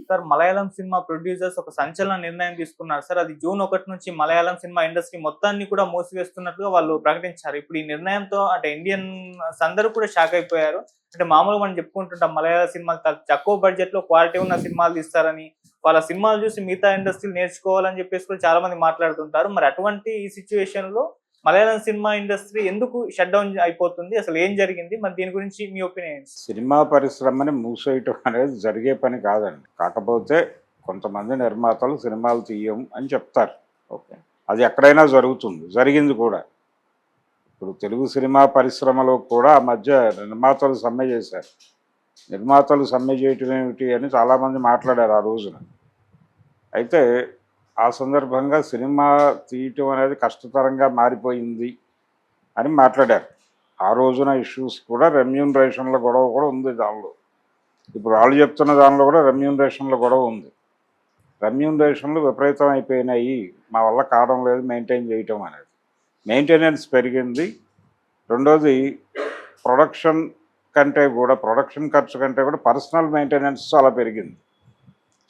Sir Malayalam cinema producers ఒక సంచలన నిర్ణయం తీసుకున్నారు సార్. అది జూన్ 1 నుంచి మలయాళం సినిమా ఇండస్ట్రీ మొత్తాన్ని కూడా మూసివేస్తున్నట్టుగా వాళ్ళు ప్రకటించారు. ఇప్పుడు ఈ నిర్ణయంతో అంటే ఇండియన్స్ అందరూ కూడా షాక్ అయిపోయారు. అంటే మామూలుగా మనం చెప్పుకుంటుంటాం మలయాళ సినిమాలు తక్కువ బడ్జెట్‌లో క్వాలిటీ ఉన్న సినిమాలు తీస్తారని, వాళ్ళ సినిమాలు చూసి మిగతా ఇండస్ట్రీలు నేర్చుకోవాలని చెప్పేసి కూడా చాలా మంది మాట్లాడుతుంటారు. మరి అటువంటి ఈ సిట్యుయేషన్‌లో మలయాళం సినిమా ఇండస్ట్రీ ఎందుకు షట్ డౌన్ అయిపోతుంది? అసలు ఏం జరిగింది? మరి దీని గురించి మీ ఒపీనియన్ ఏంటి? సినిమా పరిశ్రమని మూసేయటం అనేది జరిగే పని కాదండి. కాకపోతే కొంతమంది నిర్మాతలు సినిమాలు తీయం అని చెప్తారు. ఓకే. అది ఎక్కడైనా జరుగుతుంది, జరిగింది కూడా. ఇప్పుడు తెలుగు సినిమా పరిశ్రమలో కూడా ఆ మధ్య నిర్మాతలు సమ్మె చేశారు. నిర్మాతలు సమ్మె చేయటం ఏమిటి అని చాలామంది మాట్లాడారు ఆ రోజున. అయితే ఆ సందర్భంగా సినిమా తీయటం అనేది కష్టతరంగా మారిపోయింది అని మాట్లాడారు. ఆ రోజున ఇష్యూస్ కూడా రెమ్యూనరేషన్ల గొడవ కూడా ఉంది దానిలో. ఇప్పుడు వాళ్ళు చెప్తున్న దానిలో కూడా రెమ్యూనరేషన్ల గొడవ ఉంది. రెమ్యూనరేషన్లు విపరీతం అయిపోయినాయి, మా వల్ల కావడం లేదు మెయింటైన్ చేయటం అనేది. మెయింటెనెన్స్ పెరిగింది. రెండోది ప్రొడక్షన్ ప్రొడక్షన్ ఖర్చు కంటే కూడా పర్సనల్ మెయింటెనెన్స్ చాలా పెరిగింది.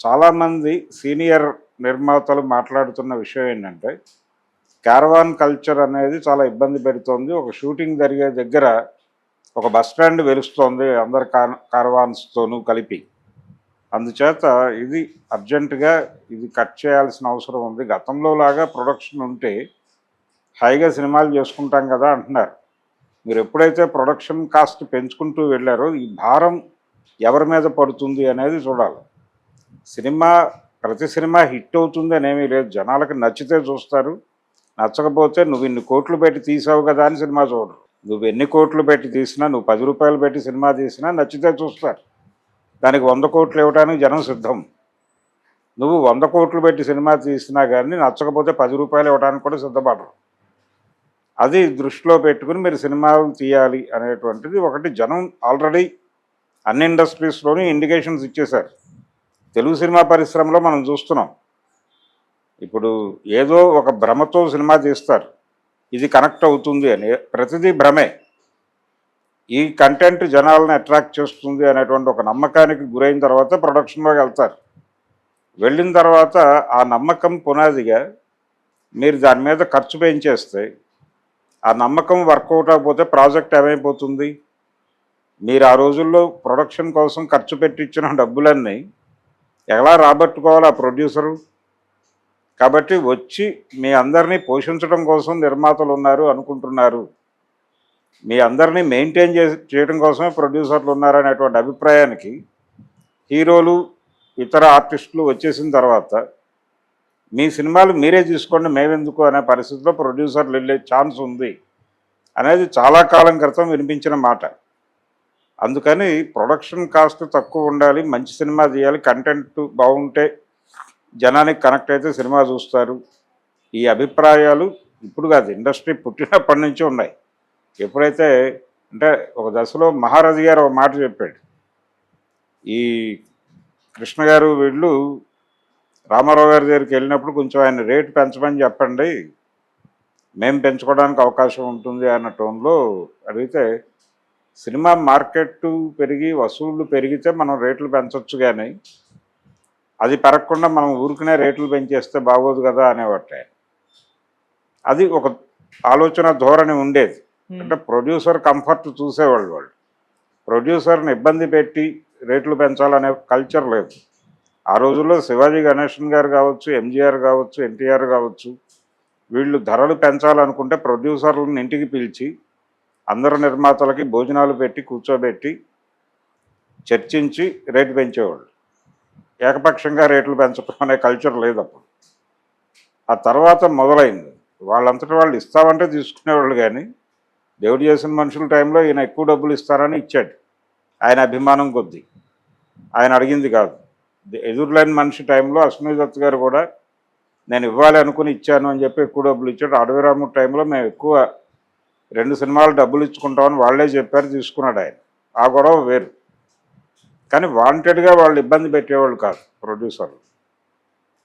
చాలామంది సీనియర్ నిర్మాతలు మాట్లాడుతున్న విషయం ఏంటంటే క్యారవాన్ కల్చర్ అనేది చాలా ఇబ్బంది పెడుతోంది. ఒక షూటింగ్ జరిగే దగ్గర ఒక బస్ స్టాండ్ వెలుస్తోంది అందరు కారవాన్స్తోనూ కలిపి. అందుచేత ఇది అర్జెంటుగా ఇది కట్ చేయాల్సిన అవసరం ఉంది. గతంలో లాగా ప్రొడక్షన్ ఉంటే హైగా సినిమాలు చేసుకుంటాం కదా అంటున్నారు. మీరు ఎప్పుడైతే ప్రొడక్షన్ కాస్ట్ పెంచుకుంటూ వెళ్ళారో ఈ భారం ఎవరి మీద పడుతుంది అనేది చూడాలి. ప్రతి సినిమా హిట్ అవుతుంది అనేమీ లేదు. జనాలకు నచ్చితే చూస్తారు, నచ్చకపోతే నువ్వు ఇన్ని కోట్లు పెట్టి తీసావు కదా అని సినిమా చూడరు. నువ్వు ఎన్ని కోట్లు పెట్టి తీసినా, నువ్వు 10 రూపాయలు పెట్టి సినిమా తీసినా నచ్చితే చూస్తారు. దానికి 100 కోట్లు ఇవ్వడానికి జనం సిద్ధం. నువ్వు 100 కోట్లు పెట్టి సినిమా తీసినా కానీ నచ్చకపోతే 10 రూపాయలు ఇవ్వడానికి కూడా సిద్ధపడరు. అది దృష్టిలో పెట్టుకుని మీరు సినిమాలు తీయాలి అనేటువంటిది ఒకటి జనం ఆల్రెడీ అన్ని ఇండస్ట్రీస్లోనూ ఇండికేషన్స్ ఇచ్చేశారు. తెలుగు సినిమా పరిశ్రమలో మనం చూస్తున్నాం. ఇప్పుడు ఏదో ఒక భ్రమతో సినిమా తీస్తారు, ఇది కనెక్ట్ అవుతుంది అని. ప్రతిదీ భ్రమే. ఈ కంటెంట్ జనాలను అట్రాక్ట్ చేస్తుంది అనేటువంటి ఒక నమ్మకానికి గురైన తర్వాత ప్రొడక్షన్లోకి వెళ్తారు. వెళ్ళిన తర్వాత ఆ నమ్మకం పునాదిగా మీరు దాని మీద ఖర్చు పెంచేస్తే ఆ నమ్మకం వర్కౌట్ అవ్వకపోతే ప్రాజెక్ట్ ఏమైపోతుంది? మీరు ఆ రోజుల్లో ప్రొడక్షన్ కోసం ఖర్చు పెట్టించిన డబ్బులన్నీ ఎలా రాబట్టుకోవాలి ఆ ప్రొడ్యూసరు? కాబట్టి వచ్చి మీ అందరినీ పోషించడం కోసం నిర్మాతలు ఉన్నారు అనుకుంటున్నారు, మీ అందరినీ మెయింటైన్ చేయడం కోసమే ప్రొడ్యూసర్లు ఉన్నారనేటువంటి అభిప్రాయానికి హీరోలు ఇతర ఆర్టిస్టులు వచ్చేసిన తర్వాత మీ సినిమాలు మీరే తీసుకోండి మేమెందుకు అనే పరిస్థితిలో ప్రొడ్యూసర్లు వెళ్ళే ఛాన్స్ ఉంది అనేది చాలా కాలం క్రితం వినిపించిన మాట. అందుకని ప్రొడక్షన్ కాస్ట్ తక్కువ ఉండాలి, మంచి సినిమా తీయాలి, కంటెంట్ బాగుంటే జనానికి కనెక్ట్ అయితే సినిమా చూస్తారు. ఈ అభిప్రాయాలు ఇప్పుడు కాదు, ఇండస్ట్రీ పుట్టినప్పటి నుంచి ఉన్నాయి. ఎప్పుడైతే అంటే ఒక దశలో మహారథి గారు ఒక మాట చెప్పాడు. ఈ కృష్ణ గారు వీళ్ళు రామారావు గారి దగ్గరికి వెళ్ళినప్పుడు కొంచెం ఆయన రేటు పెంచమని చెప్పండి, మేము పెంచుకోవడానికి అవకాశం ఉంటుంది అన్న టోన్లో అడిగితే, సినిమా మార్కెట్ పెరిగి వసూళ్లు పెరిగితే మనం రేట్లు పెంచవచ్చు, కానీ అది పెరగకుండా మనం ఊరికనే రేట్లు పెంచేస్తే బాగోదు కదా అనేవాటే. అది ఒక ఆలోచన ధోరణి ఉండేది. అంటే ప్రొడ్యూసర్ కంఫర్ట్ చూసేవాళ్ళు. వాళ్ళు ప్రొడ్యూసర్ని ఇబ్బంది పెట్టి రేట్లు పెంచాలనే కల్చర్ లేదు. ఆ రోజుల్లో శివాజీ గణేశన్ గారు కావచ్చు, ఎంజీఆర్ కావచ్చు, ఎన్టీఆర్ కావచ్చు, వీళ్ళు ధరలు పెంచాలనుకుంటే ప్రొడ్యూసర్లను ఇంటికి పిలిచి అందరు నిర్మాతలకి భోజనాలు పెట్టి కూర్చోబెట్టి చర్చించి రేటు పెంచేవాళ్ళు. ఏకపక్షంగా రేట్లు పెంచడం అనే కల్చర్ లేదు అప్పుడు. ఆ తర్వాత మొదలైంది. వాళ్ళంతటా వాళ్ళు ఇస్తామంటే తీసుకునేవాళ్ళు, కానీ దేవుడు చేసిన మనుషుల టైంలో ఈయన ఎక్కువ డబ్బులు ఇస్తారని ఇచ్చాడు, ఆయన అభిమానం కొద్దీ. ఆయన అడిగింది కాదు. ఎదురులేని మనిషి టైంలో అశ్విని దత్ గారు కూడా నేను ఇవ్వాలి అనుకుని ఇచ్చాను అని చెప్పి ఎక్కువ డబ్బులు ఇచ్చాడు. అడవిరాముడు టైంలో మేము ఎక్కువ 2 సినిమాలు డబ్బులు ఇచ్చుకుంటామని వాళ్ళే చెప్పారు, తీసుకున్నాడు ఆయన. ఆ గొడవ వేరు. కానీ వాంటెడ్గా వాళ్ళు ఇబ్బంది పెట్టేవాళ్ళు కాదు ప్రొడ్యూసర్లు.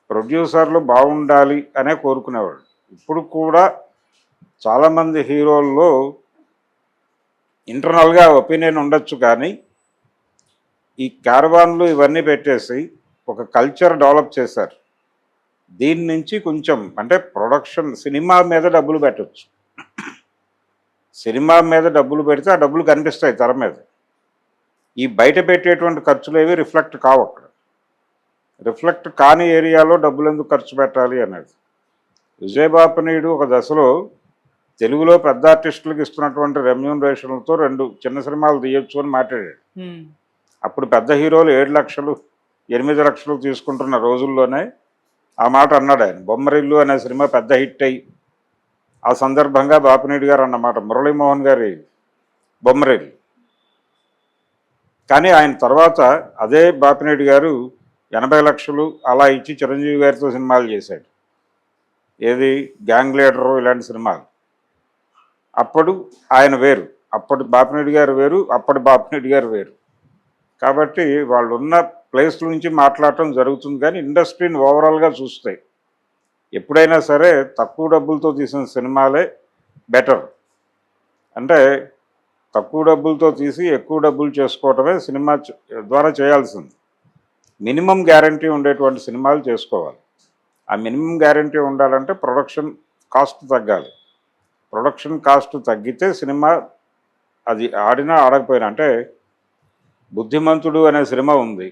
ప్రొడ్యూసర్లు బాగుండాలి అనే కోరుకునేవాళ్ళు. ఇప్పుడు కూడా చాలామంది హీరోల్లో ఇంటర్నల్గా ఒపీనియన్ ఉండొచ్చు, కానీ ఈ క్యారవాన్లు ఇవన్నీ పెట్టేసి ఒక కల్చర్ డెవలప్ చేశారు. దీని నుంచి కొంచెం అంటే ప్రొడక్షన్ సినిమా మీద డబ్బులు పెట్టచ్చు. సినిమా మీద డబ్బులు పెడితే ఆ డబ్బులు కనిపిస్తాయి తెర మీద. ఈ బయట పెట్టేటువంటి ఖర్చులు ఏవి రిఫ్లెక్ట్ కావు అక్కడ. రిఫ్లెక్ట్ కాని ఏరియాలో డబ్బులు ఎందుకు ఖర్చు పెట్టాలి అనేది. విజయబాపనీయుడు ఒక దశలో తెలుగులో పెద్ద ఆర్టిస్టులకు ఇస్తున్నటువంటి రెమ్యూనరేషన్లతో 2 చిన్న సినిమాలు తీయొచ్చు అని మాట్లాడాడు. అప్పుడు పెద్ద హీరోలు 7 లక్షలు 8 లక్షలు తీసుకుంటున్న రోజుల్లోనే ఆ మాట అన్నాడు ఆయన. బొమ్మరిల్లు అనే సినిమా పెద్ద హిట్ అయ్యి ఆ సందర్భంగా బాపినీడు గారు అన్నమాట మురళీమోహన్ గారి బొమ్మరిల్లు. కానీ ఆయన తర్వాత అదే బాపినీడు గారు 80 లక్షలు అలా ఇచ్చి చిరంజీవి గారితో సినిమాలు చేశాడు. ఏది గ్యాంగ్ లీడరు ఇలాంటి సినిమాలు. అప్పుడు ఆయన వేరు, అప్పటి బాపినీడు గారు వేరు, అప్పటి బాపినీడు గారు వేరు. కాబట్టి వాళ్ళు ఉన్న ప్లేస్ నుంచి మాట్లాడటం జరుగుతుంది. కానీ ఇండస్ట్రీని ఓవరాల్గా చూస్తే ఎప్పుడైనా సరే తక్కువ డబ్బులతో తీసిన సినిమాలే బెటర్. అంటే తక్కువ డబ్బులతో తీసి ఎక్కువ డబ్బులు చేసుకోవటమే సినిమా ద్వారా చేయాల్సింది. మినిమం గ్యారంటీ ఉండేటువంటి సినిమాలు చేసుకోవాలి. ఆ మినిమం గ్యారంటీ ఉండాలంటే ప్రొడక్షన్ కాస్ట్ తగ్గాలి. ప్రొడక్షన్ కాస్ట్ తగ్గితే సినిమా అది ఆడినా ఆడకపోయినా. అంటే బుద్ధిమంతుడు అనే సినిమా ఉంది,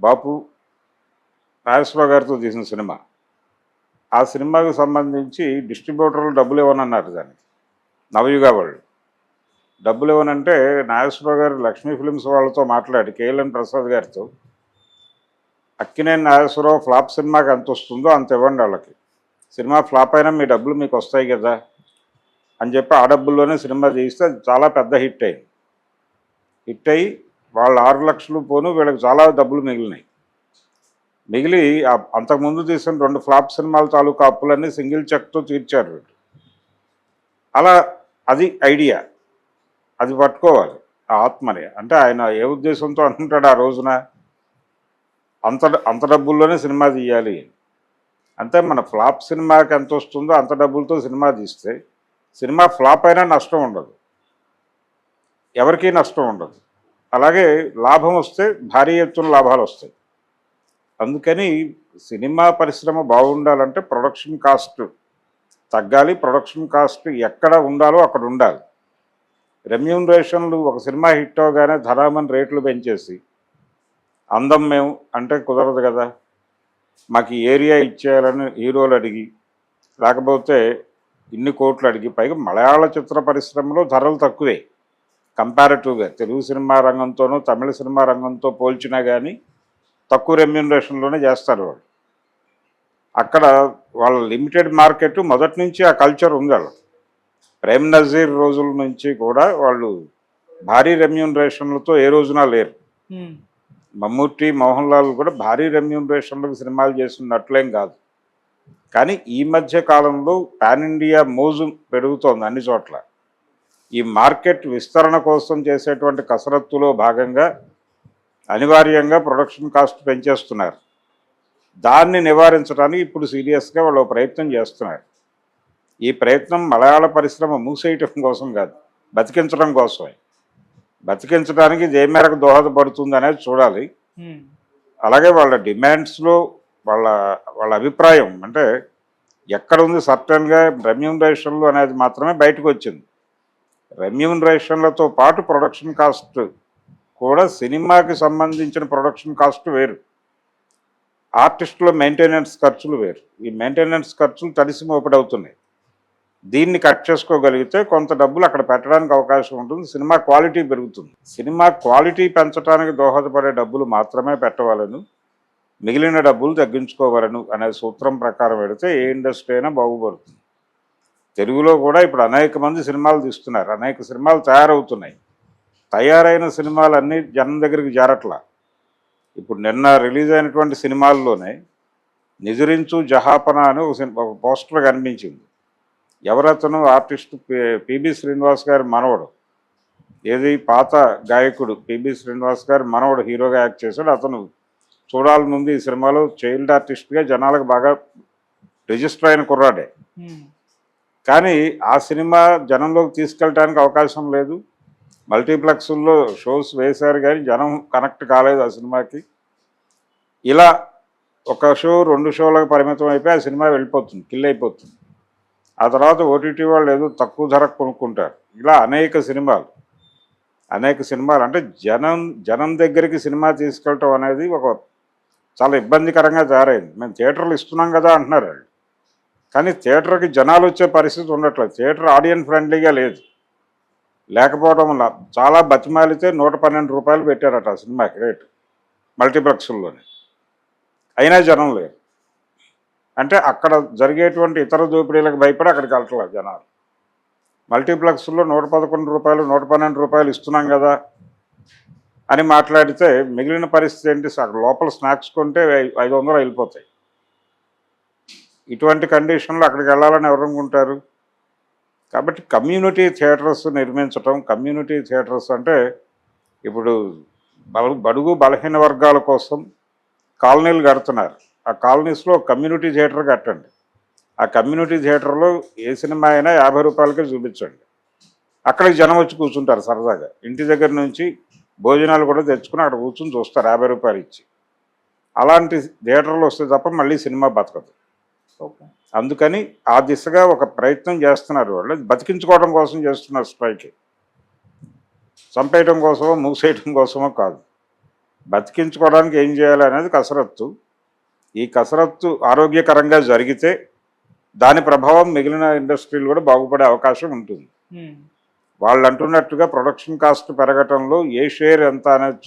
బాపు నాగేశ్వరరావు గారితో తీసిన సినిమా. ఆ సినిమాకు సంబంధించి డిస్ట్రిబ్యూటర్లు డబ్బులు ఇవ్వనన్నారు. దానికి నవయుగ వాళ్ళు డబ్బులు ఇవ్వనంటే నాగేశ్వరరావు గారు లక్ష్మీ ఫిలిమ్స్ వాళ్ళతో మాట్లాడి కేఎల్ఎన్ ప్రసాద్ గారితో అక్కినేని నాగేశ్వరరావు ఫ్లాప్ సినిమాకి ఎంత వస్తుందో అంత ఇవ్వండి వాళ్ళకి, సినిమా ఫ్లాప్ అయినా మీ డబ్బులు మీకు వస్తాయి కదా అని చెప్పి ఆ డబ్బుల్లోనే సినిమా తీస్తే అది చాలా పెద్ద హిట్ అయింది. హిట్ అయ్యి వాళ్ళు 6 లక్షలు పోను వీళ్ళకి చాలా డబ్బులు మిగిలినాయి. మిగిలి అంతకుముందు తీసిన 2 ఫ్లాప్ సినిమాల తాలూకా అప్పులన్నీ సింగిల్ చెక్తో తీర్చారు వీళ్ళు. అలా అది ఐడియా, అది పట్టుకోవాలి ఆ ఆత్మని. అంటే ఆయన ఏ ఉద్దేశంతో అంటుంటాడు ఆ రోజున అంత డబ్బుల్లోనే సినిమా తీయాలి. అంతే మన ఫ్లాప్ సినిమాకి ఎంత వస్తుందో అంత డబ్బులతో సినిమా తీస్తే సినిమా ఫ్లాప్ అయినా నష్టం ఉండదు, ఎవరికీ నష్టం ఉండదు. అలాగే లాభం వస్తే భారీ ఎత్తున లాభాలు వస్తాయి. అందుకని సినిమా పరిశ్రమ బాగుండాలంటే ప్రొడక్షన్ కాస్ట్ తగ్గాలి. ప్రొడక్షన్ కాస్ట్ ఎక్కడ ఉండాలో అక్కడ ఉండాలి. రెమ్యూనరేషన్లు ఒక సినిమా హిట్ అవగానే ధరామని రేట్లు పెంచేసి అందం మేము అంటే కుదరదు కదా. మాకు ఈ ఏరియా ఇచ్చేయాలని హీరోలు అడిగి, లేకపోతే ఇన్ని కోట్లు అడిగి, పైగా మలయాళ చిత్ర పరిశ్రమలో ధరలు తక్కువే కంపారిటివ్గా తెలుగు సినిమా రంగంతోనూ తమిళ సినిమా రంగంతో పోల్చినా కానీ తక్కువ రెమ్యూనరేషన్లోనే చేస్తారు వాళ్ళు. అక్కడ వాళ్ళ లిమిటెడ్ మార్కెట్ మొదటి నుంచి ఆ కల్చర్ ఉంది వాళ్ళు. ప్రేమ్ నజీర్ రోజుల నుంచి కూడా వాళ్ళు భారీ రెమ్యూనరేషన్లతో ఏ రోజున లేరు. మమ్మూటి మోహన్ లాల్ కూడా భారీ రెమ్యూనరేషన్లకు సినిమాలు చేస్తున్నట్లేం కాదు. కానీ ఈ మధ్య కాలంలో పాన్ ఇండియా మోజు పెరుగుతోంది అన్ని చోట్ల. ఈ మార్కెట్ విస్తరణ కోసం చేసేటువంటి కసరత్తులో భాగంగా అనివార్యంగా ప్రొడక్షన్ కాస్ట్ పెంచేస్తున్నారు. దాన్ని నివారించడానికి ఇప్పుడు సీరియస్గా వాళ్ళు ప్రయత్నం చేస్తున్నారు. ఈ ప్రయత్నం మలయాళ పరిశ్రమ మూసేయటం కోసం కాదు, బతికించడం కోసమే. బతికించడానికి ఏ మేరకు దోహదపడుతుంది అనేది చూడాలి. అలాగే వాళ్ళ డిమాండ్స్లో వాళ్ళ అభిప్రాయం అంటే ఎక్కడ ఉంది సర్టన్గా రెమ్యూనరేషన్లు అనేది మాత్రమే బయటకు వచ్చింది. రెమ్యూనరేషన్లతో పాటు ప్రొడక్షన్ కాస్ట్ కూడా, సినిమాకి సంబంధించిన ప్రొడక్షన్ కాస్ట్ వేరు, ఆర్టిస్టుల మెయింటెనెన్స్ ఖర్చులు వేరు. ఈ మెయింటెనెన్స్ ఖర్చులు తడిసి మోపడవుతున్నాయి. దీన్ని కట్ చేసుకోగలిగితే కొంత డబ్బులు అక్కడ పెట్టడానికి అవకాశం ఉంటుంది, సినిమా క్వాలిటీ పెరుగుతుంది. సినిమా క్వాలిటీ పెంచడానికి దోహదపడే డబ్బులు మాత్రమే పెట్టవాలను, మిగిలిన డబ్బులు తగ్గించుకోవాలను అనే సూత్రం ప్రకారం పెడితే ఏ ఇండస్ట్రీ అయినా బాగుపడుతుంది. తెలుగులో కూడా ఇప్పుడు అనేక మంది సినిమాలు తీస్తున్నారు, అనేక సినిమాలు తయారవుతున్నాయి. తయారైన సినిమాలన్నీ జనం దగ్గరికి చేరట్లా. ఇప్పుడు నిన్న రిలీజ్ అయినటువంటి సినిమాల్లోనే నిజరించు జహాపన అని ఒక పోస్టర్ కనిపించింది. ఎవరతను ఆర్టిస్ట్ పిబి శ్రీనివాస్ గారి మనవడు, ఏది పాత గాయకుడు పిబి శ్రీనివాస్ గారి మనవడు హీరోగా యాక్ట్ చేశాడు. అతను చూడాలనుంది ఈ సినిమాలో, చైల్డ్ ఆర్టిస్ట్గా జనాలకు బాగా రిజిస్టర్ అయిన కుర్రాడే. కానీ ఆ సినిమా జనంలోకి తీసుకెళ్ళడానికి అవకాశం లేదు. మల్టీప్లెక్స్ల్లో షోస్ వేశారు కానీ జనం కనెక్ట్ కాలేదు ఆ సినిమాకి. ఇలా ఒక షో 2 షోలకు పరిమితం అయిపోయి ఆ సినిమా వెళ్ళిపోతుంది, కిల్ అయిపోతుంది. ఆ తర్వాత ఓటీటీ వాళ్ళు ఏదో తక్కువ ధరకు కొనుక్కుంటారు. ఇలా అనేక సినిమాలు అంటే జనం దగ్గరికి సినిమా తీసుకెళ్ళటం అనేది ఒక చాలా ఇబ్బందికరంగా తయారైంది. మేము థియేటర్లు ఇస్తున్నాం కదా అంటున్నారు వాళ్ళు, కానీ థియేటర్కి జనాలు వచ్చే పరిస్థితి ఉండట్లేదు. థియేటర్ ఆడియన్స్ ఫ్రెండ్లీగా లేదు. లేకపోవడం వల్ల చాలా బతిమాలితే 112 రూపాయలు పెట్టారట ఆ సినిమాకి రేటు మల్టీప్లెక్స్లోనే, అయినా జనం లేరు. అంటే అక్కడ జరిగేటువంటి ఇతర దోపిడీలకు భయపడి అక్కడికి వెళ్ళట్లేదు జనాలు. మల్టీప్లెక్స్లో 111 రూపాయలు 112 రూపాయలు ఇస్తున్నాం కదా అని మాట్లాడితే మిగిలిన పరిస్థితి ఏంటి? అక్కడ లోపల స్నాక్స్ కొంటే 500 వెళ్ళిపోతాయి. ఇటువంటి కండిషన్లో అక్కడికి వెళ్ళాలని ఎవరు అనుకుంటారు? కాబట్టి కమ్యూనిటీ థియేటర్స్ నిర్మించటం, కమ్యూనిటీ థియేటర్స్ అంటే ఇప్పుడు బడుగు బలహీన వర్గాల కోసం కాలనీలు కడుతున్నారు. ఆ కాలనీస్లో కమ్యూనిటీ థియేటర్ కట్టండి. ఆ కమ్యూనిటీ థియేటర్లో ఏ సినిమా అయినా 50 రూపాయలకే చూపించండి. అక్కడికి జనం వచ్చి కూర్చుంటారు సరదాగా. ఇంటి దగ్గర నుంచి భోజనాలు కూడా తెచ్చుకుని అక్కడ కూర్చుని చూస్తారు 50 రూపాయలు ఇచ్చి. అలాంటి థియేటర్లు వస్తే తప్ప మళ్ళీ సినిమా బతకదు. ఓకే. అందుకని ఆ దిశగా ఒక ప్రయత్నం చేస్తున్నారు వాళ్ళు. బతికించుకోవడం కోసం చేస్తున్నారు స్ట్రైక్. చంపేయటం కోసమో మూసేయటం కోసమో కాదు. బతికించుకోవడానికి ఏం చేయాలి అనేది కసరత్తు. ఈ కసరత్తు ఆరోగ్యకరంగా జరిగితే దాని ప్రభావం మిగిలిన ఇండస్ట్రీలు కూడా బాగుపడే అవకాశం ఉంటుంది. వాళ్ళు అంటున్నట్టుగా ప్రొడక్షన్ కాస్ట్ పెరగటంలో ఏ షేర్ ఎంత అనేది